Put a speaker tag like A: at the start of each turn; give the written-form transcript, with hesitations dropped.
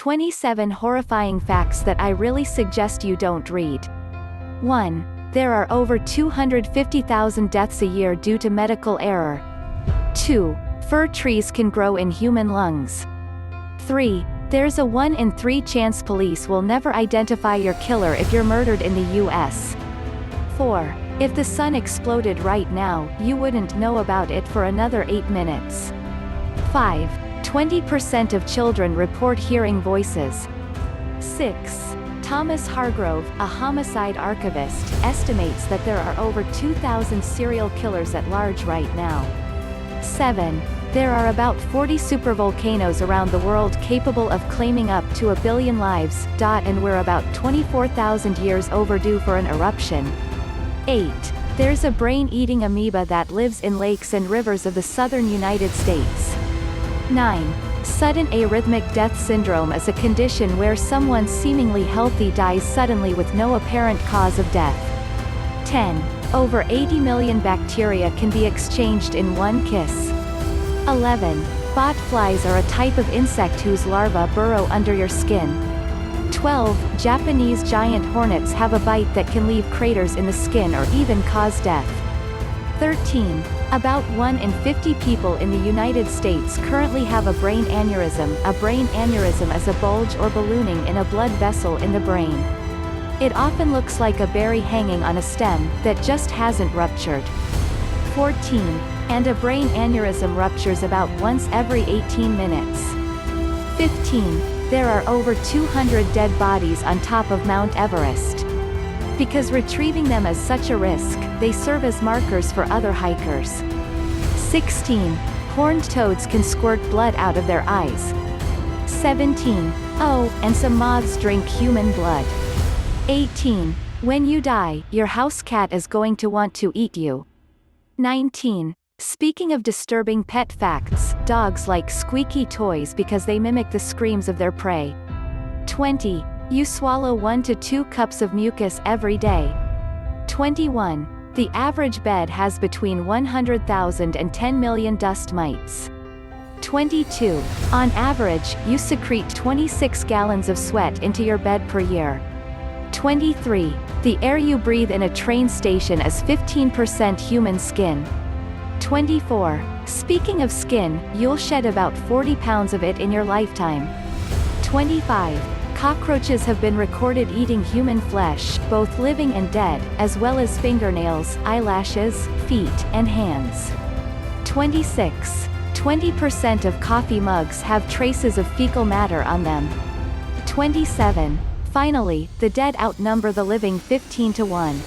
A: 27 horrifying facts that I really suggest you don't read. 1. There are over 250,000 deaths a year due to medical error. 2. Fir trees can grow in human lungs. 3. There's a 1 in 3 chance police will never identify your killer if you're murdered in the US. 4. If the sun exploded right now, you wouldn't know about it for another 8 minutes. 5. 20% of children report hearing voices. 6. Thomas Hargrove, a homicide archivist, estimates that there are over 2,000 serial killers at large right now. 7. There are about 40 supervolcanoes around the world capable of claiming up to 1 billion lives, and we're about 24,000 years overdue for an eruption. 8. There's a brain-eating amoeba that lives in lakes and rivers of the southern United States. 9. Sudden arrhythmic death syndrome is a condition where someone seemingly healthy dies suddenly with no apparent cause of death. 10. Over 80 million bacteria can be exchanged in one kiss. 11. Bot flies are a type of insect whose larvae burrow under your skin. 12. Japanese giant hornets have a bite that can leave craters in the skin or even cause death. 13. About 1 in 50 people in the United States currently have a brain aneurysm. A brain aneurysm is a bulge or ballooning in a blood vessel in the brain. It often looks like a berry hanging on a stem that just hasn't ruptured. 14. And a brain aneurysm ruptures about once every 18 minutes. 15. There are over 200 dead bodies on top of Mount Everest. Because retrieving them is such a risk, they serve as markers for other hikers. 16. Horned toads can squirt blood out of their eyes. 17. Oh, and some moths drink human blood. 18. When you die, your house cat is going to want to eat you. 19. Speaking of disturbing pet facts, dogs like squeaky toys because they mimic the screams of their prey. 20. You swallow 1 to 2 cups of mucus every day. 21. The average bed has between 100,000 and 10 million dust mites. 22. On average, you secrete 26 gallons of sweat into your bed per year. 23. The air you breathe in a train station is 15% human skin. 24. Speaking of skin, you'll shed about 40 pounds of it in your lifetime. 25. Cockroaches have been recorded eating human flesh, both living and dead, as well as fingernails, eyelashes, feet, and hands. 26. 20% of coffee mugs have traces of fecal matter on them. 27. Finally, the dead outnumber the living 15 to 1.